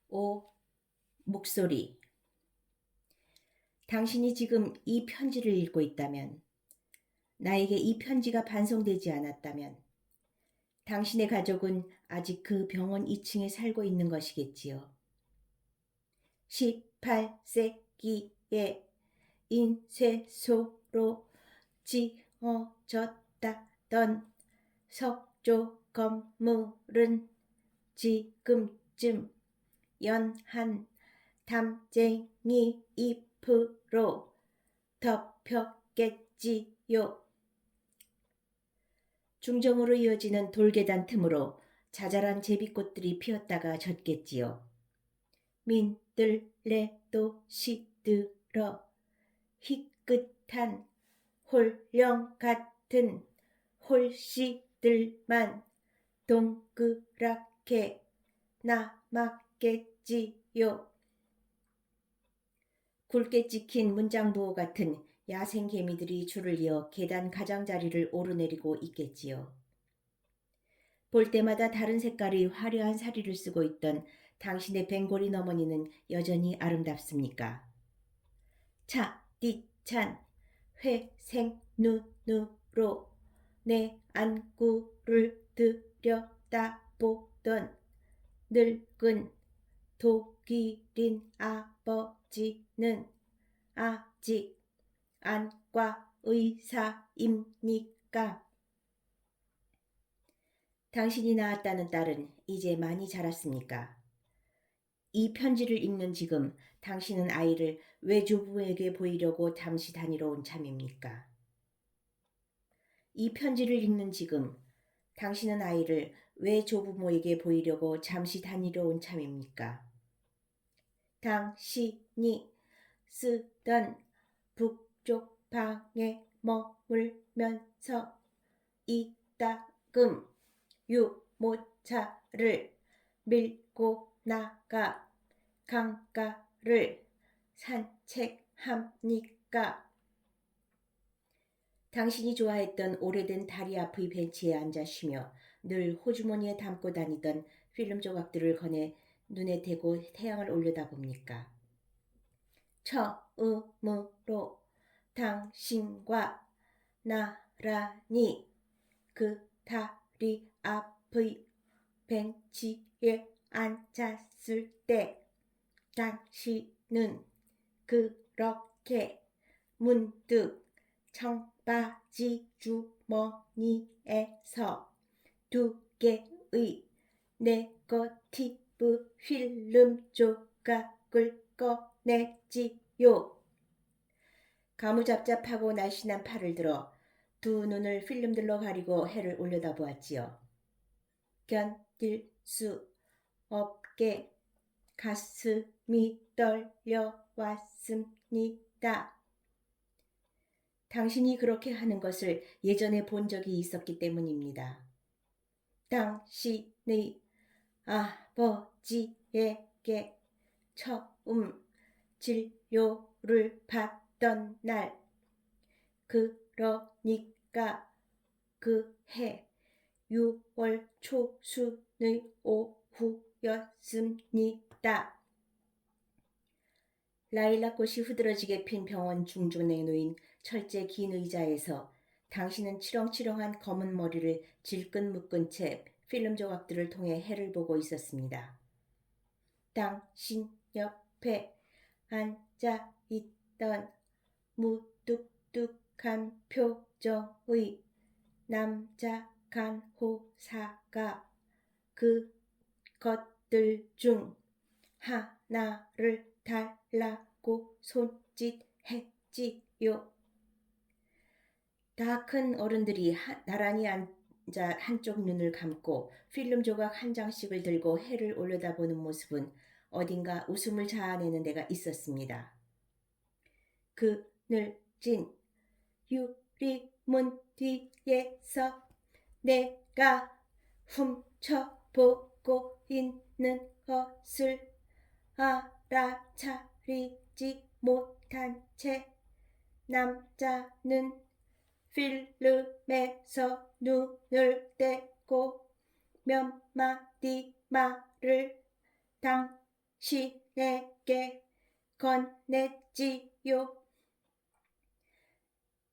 오, 목소리. 당신이 지금 이 편지를 읽고 있다면, 나에게 이 편지가 반송되지 않았다면, 당신의 가족은 아직 그 병원 2층에 살고 있는 것이겠지요. 18세기에 인쇄소로 지어졌다던 석조 건물은 지금쯤 연한 담쟁이 잎으로 덮였겠지요. 중정으로 이어지는 돌계단 틈으로 자잘한 제비꽃들이 피었다가 졌겠지요. 민들레도 시들어 희끗한 홀령 같은 홀씨들만 동그랗게 남았겠지요. 굵게 찍힌 문장부호 같은 야생 개미들이 줄을 이어 계단 가장자리를 오르내리고 있겠지요. 볼 때마다 다른 색깔의 화려한 사리를 쓰고 있던 당신의 벵고리 어머니는 여전히 아름답습니까? 차디찬 회색 눈으로 내 안구를 들여다보던 늙은 독일인 아버지는 아직 안과 의사입니까? 당신이 낳았다는 딸은 이제 많이 자랐습니까? 이 편지를 읽는 지금 당신은 아이를 외조부에게 보이려고 잠시 다니러 온 참입니까? 이 편지를 읽는 지금 당신은 아이를 외조부모에게 보이려고 잠시 다니러 온 참입니까? 당신이 쓰던 북쪽 방에 머물면서 이따금 유모차를 밀고 나가 강가를 산책합니까? 당신이 좋아했던 오래된 다리 앞의 벤치에 앉아 쉬며 늘 호주머니에 담고 다니던 필름 조각들을 꺼내 눈에 대고 태양을 올려다봅니까? 처음으로 당신과 나란히 그 다리 앞의 벤치에 앉았을 때 당신은 그렇게 문득 청바지 주머니에서 2개의 네거티브 필름 조각을 꺼냈지요. 가무잡잡하고 날씬한 팔을 들어 두 눈을 필름들로 가리고 해를 올려다보았지요. 견딜 수 없게 가슴이 떨려왔습니다. 당신이 그렇게 하는 것을 예전에 본 적이 있었기 때문입니다. 당신의 아버지에게 처음 진료를 받던 날, 그러니까 그해 6월 초순의 오후였습니다. 라일락꽃이 흐드러지게 핀 병원 중전에 놓인 철제 긴 의자에서 당신은 치렁치렁한 검은 머리를 질끈 묶은 채 필름 조각들을 통해 해를 보고 있었습니다. 당신 옆에 앉아 있던 무뚝뚝한 표정의 남자 간호사가 그것들 중 하나를 달라고 손짓했지요. 다 큰 어른들이 나란히 앉아 한쪽 눈을 감고 필름 조각 한 장씩을 들고 해를 올려다보는 모습은 어딘가 웃음을 자아내는 데가 있었습니다. 그늘진 유리문 뒤에서 내가 훔쳐보고 있는 것을 알아차리지 못한 채 남자는 필름에서 눈을 떼고 몇 마디 말을 당신에게 건넸지요.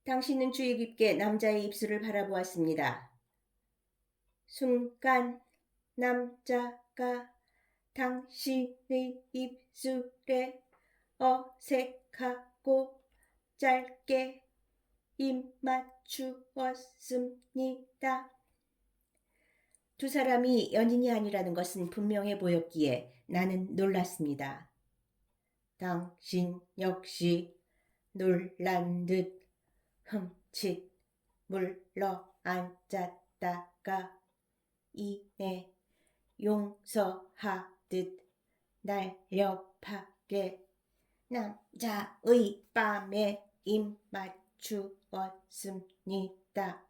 당신은 주의 깊게 남자의 입술을 바라보았습니다. 순간 남자가 당신의 입술에 어색하고 짧게 입 맞추었습니다. 두 사람이 연인이 아니라는 것은 분명해 보였기에 나는 놀랐습니다. 당신 역시 놀란 듯 흠칫 물러 앉았다가 이내 용서하듯 날렵하게 남자의 뺨에 입 맞추었습니다.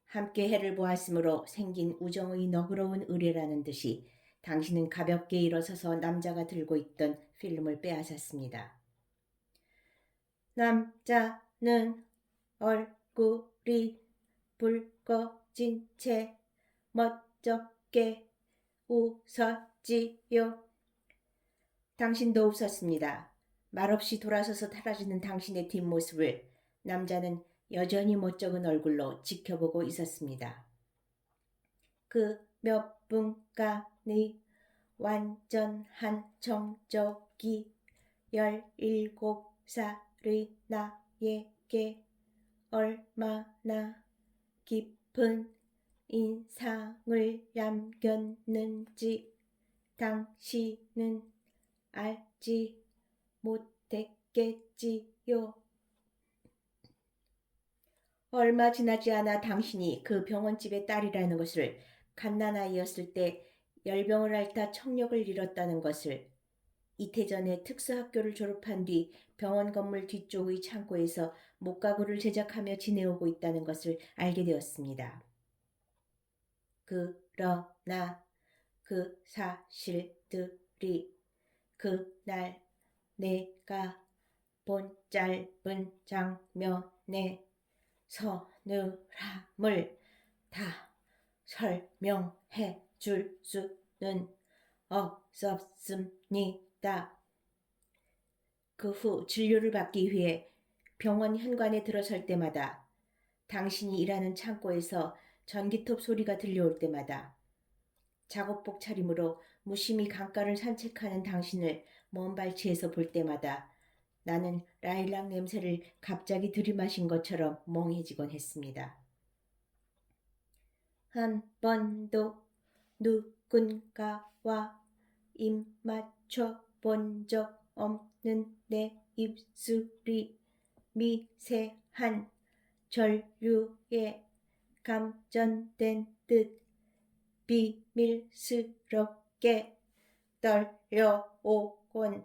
함께 해를 보았으므로 생긴 우정의 너그러운 의뢰라는 듯이 당신은 가볍게 일어서서 남자가 들고 있던 필름을 빼앗았습니다. 남자는 얼굴이 붉어진 채 멋쩍게 웃었지요. 당신도 웃었습니다. 말없이 돌아서서 사라지는 당신의 뒷모습을 남자는 여전히 멋쩍은 얼굴로 지켜보고 있었습니다. 그 몇 분간의 완전한 정적이 17살의 나에게 얼마나 깊은 인상을 남겼는지 당신은 알지 못했겠지요. 얼마 지나지 않아 당신이 그 병원집의 딸이라는 것을, 갓난아이였을 때 열병을 앓다 청력을 잃었다는 것을, 이태전에 특수학교를 졸업한 뒤 병원 건물 뒤쪽의 창고에서 목가구를 제작하며 지내오고 있다는 것을 알게 되었습니다. 그러나 그 사실들이 그날 내가 본 짧은 장면의 서늘함을 다 설명해 줄 수는 없었습니다. 그 후 진료를 받기 위해 병원 현관에 들어설 때마다, 당신이 일하는 창고에서 전기톱 소리가 들려올 때마다, 작업복 차림으로 무심히 강가를 산책하는 당신을 먼 발치에서 볼 때마다 나는 라일락 냄새를 갑자기 들이마신 것처럼 멍해지곤 했습니다. 한 번도 누군가와 입 맞춰 본 적 없는 내 입술이 미세한 전류에 감전된 듯 비밀스럽게 떨려오곤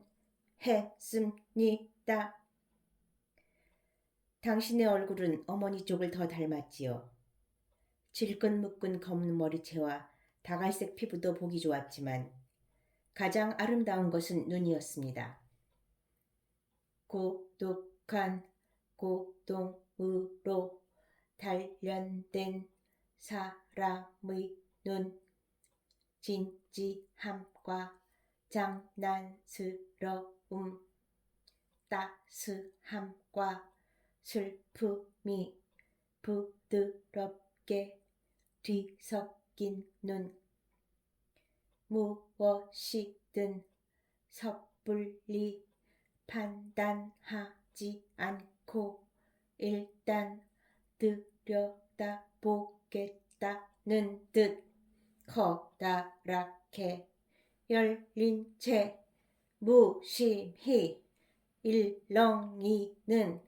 했습니다. 당신의 얼굴은 어머니 쪽을 더 닮았지요. 질끈 묶은 검은 머리채와 다갈색 피부도 보기 좋았지만 가장 아름다운 것은 눈이었습니다. 고독한 고동으로 단련된 사람의 눈, 진지함과 장난스러움, 따스함과 슬픔이 부드럽게 뒤섞인 눈, 무엇이든 섣불리 판단하지 않고 일단 들여다보겠다는 듯 커다랗게 열린 채 무심히 일렁이는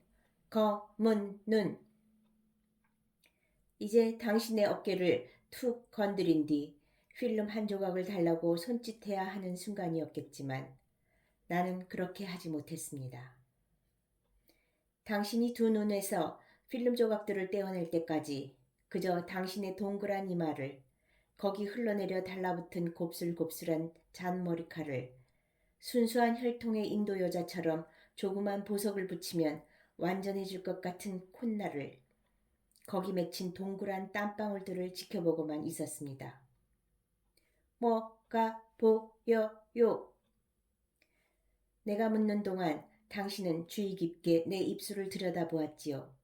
검은 눈. 이제 당신의 어깨를 툭 건드린 뒤 필름 한 조각을 달라고 손짓해야 하는 순간이었겠지만 나는 그렇게 하지 못했습니다. 당신이 두 눈에서 필름 조각들을 떼어낼 때까지 그저 당신의 동그란 이마를, 거기 흘러내려 달라붙은 곱슬곱슬한 잔머리칼을, 순수한 혈통의 인도 여자처럼 조그만 보석을 붙이면 완전해질 것 같은 콧날을, 거기 맺힌 동그란 땀방울들을 지켜보고만 있었습니다. 뭐가 보여요. 내가 묻는 동안 당신은 주의 깊게 내 입술을 들여다보았지요.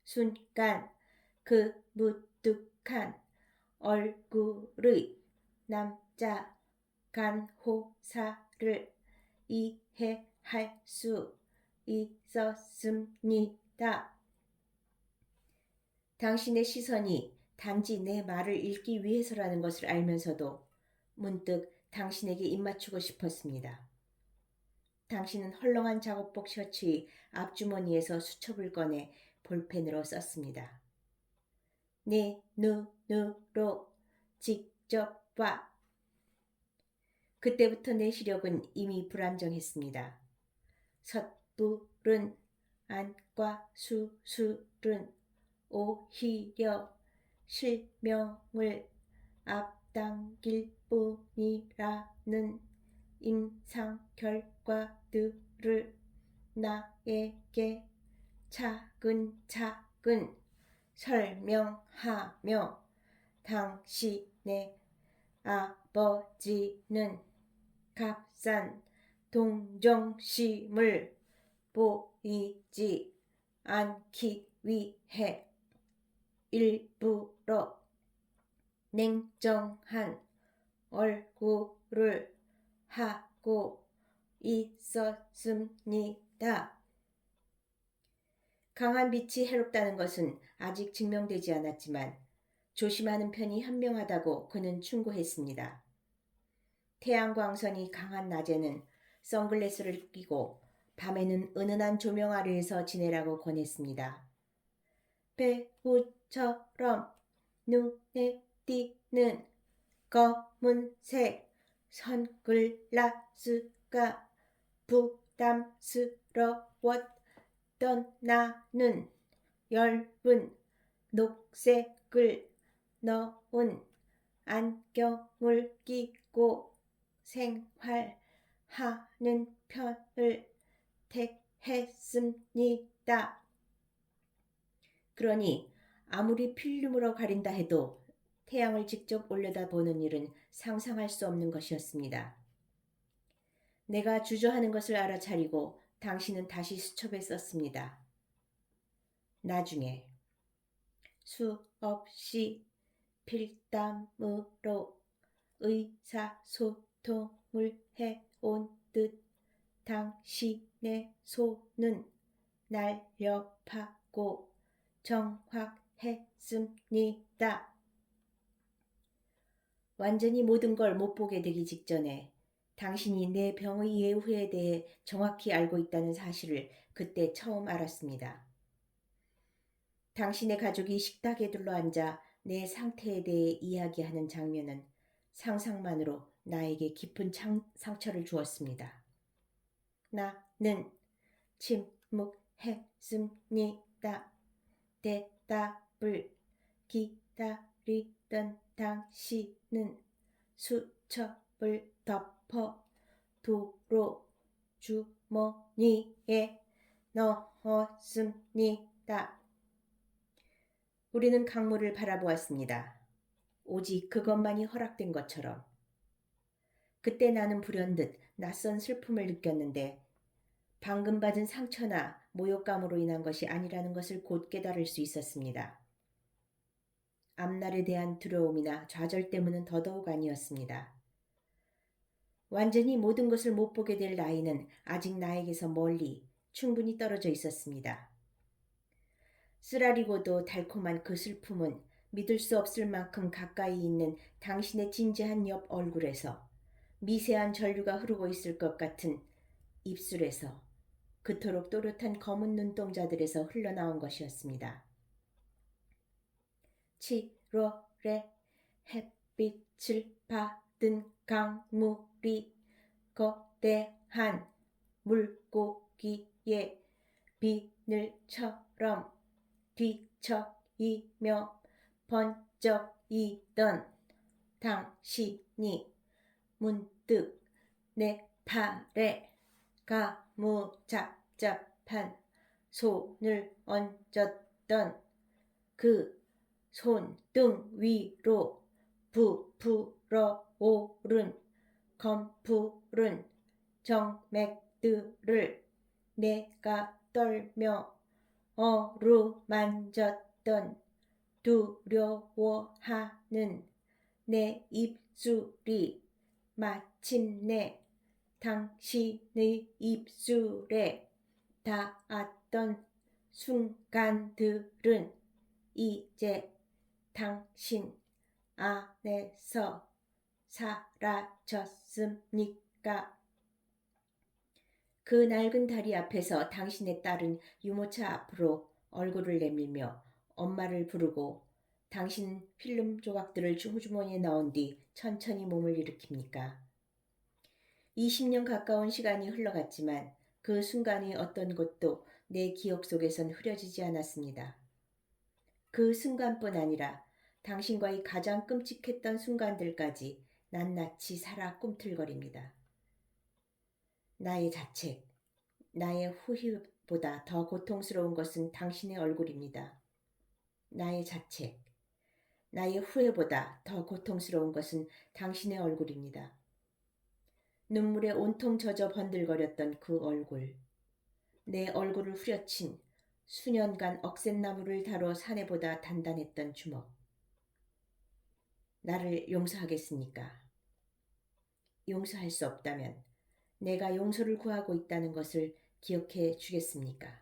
순간 그 무뚝한 얼굴의 남자 간호사를 이해할 수 있었습니다. 당신의 시선이 단지 내 말을 읽기 위해서라는 것을 알면서도 문득 당신에게 입맞추고 싶었습니다. 당신은 헐렁한 작업복 셔츠의 앞주머니에서 수첩을 꺼내 볼펜으로 썼습니다. 내 눈으로 직접 봐. 그때부터 내 시력은 이미 불안정했습니다. 섣부른 안과 수술은 오히려 실명을 앞당길 뿐이라는 임상 결과들을 나에게 차근차근 설명하며 당신의 아버지는 값싼 동정심을 보이지 않기 위해 일부러 냉정한 얼굴을 하고 있었습니다. 강한 빛이 해롭다는 것은 아직 증명되지 않았지만 조심하는 편이 현명하다고 그는 충고했습니다. 태양광선이 강한 낮에는 선글라스를 끼고 밤에는 은은한 조명 아래에서 지내라고 권했습니다. 배우처럼 눈에 띄는 검은색 선글라스가 부담스러웠던 나는 엷은 녹색을 넣은 안경을 끼고 생활하는 편을 택했습니다. 그러니 아무리 필름으로 가린다 해도 태양을 직접 올려다보는 일은 상상할 수 없는 것이었습니다. 내가 주저하는 것을 알아차리고 당신은 다시 수첩에 썼습니다. 나중에 수없이 필담으로 의사소통을 해온 듯 당신의 손은 날렵하고 정확했습니다. 완전히 모든 걸 못 보게 되기 직전에 당신이 내 병의 예후에 대해 정확히 알고 있다는 사실을 그때 처음 알았습니다. 당신의 가족이 식탁에 둘러앉아 내 상태에 대해 이야기하는 장면은 상상만으로 나에게 깊은 상처를 주었습니다. 나는 침묵했습니다. 대답을 기다리던 당신은 수첩을 덮어 도로 주머니에 넣었습니다. 우리는 강물을 바라보았습니다. 오직 그것만이 허락된 것처럼. 그때 나는 불현듯 낯선 슬픔을 느꼈는데 방금 받은 상처나 모욕감으로 인한 것이 아니라는 것을 곧 깨달을 수 있었습니다. 앞날에 대한 두려움이나 좌절 때문은 더더욱 아니었습니다. 완전히 모든 것을 못 보게 될 나이는 아직 나에게서 멀리 충분히 떨어져 있었습니다. 쓰라리고도 달콤한 그 슬픔은 믿을 수 없을 만큼 가까이 있는 당신의 진지한 옆 얼굴에서 미세한 전류가 흐르고 있을 것 같은 입술에서 그토록 또렷한 검은 눈동자들에서 흘러나온 것이었습니다. 7월에 햇빛을 받은 강물이 거대한 물고기의 비늘처럼 뒤척이며 번쩍이던 당신이 문득 내 팔에 가무잡잡한 손을 얹었던 그 손등 위로 부풀어 오른 검푸른 정맥들을 내가 떨며 어루만졌던 두려워하는 내 입술이 마침내 당신의 입술에 닿았던 순간들은 이제 당신 안에서 사라졌습니까? 그 낡은 다리 앞에서 당신의 딸은 유모차 앞으로 얼굴을 내밀며 엄마를 부르고 당신 필름 조각들을 주머니에 넣은 뒤 천천히 몸을 일으킵니까? 20년 가까운 시간이 흘러갔지만 그 순간이 어떤 것도 내 기억 속에선 흐려지지 않았습니다. 그 순간뿐 아니라 당신과의 가장 끔찍했던 순간들까지 낱낱이 살아 꿈틀거립니다. 나의 자책, 나의 후회보다 더 고통스러운 것은 당신의 얼굴입니다. 나의 자책, 나의 후회보다 더 고통스러운 것은 당신의 얼굴입니다. 눈물에 온통 젖어 번들거렸던 그 얼굴, 내 얼굴을 후려친 수년간 억센나무를 다뤄 사내보다 단단했던 주먹. 나를 용서하겠습니까? 용서할 수 없다면 내가 용서를 구하고 있다는 것을 기억해 주겠습니까?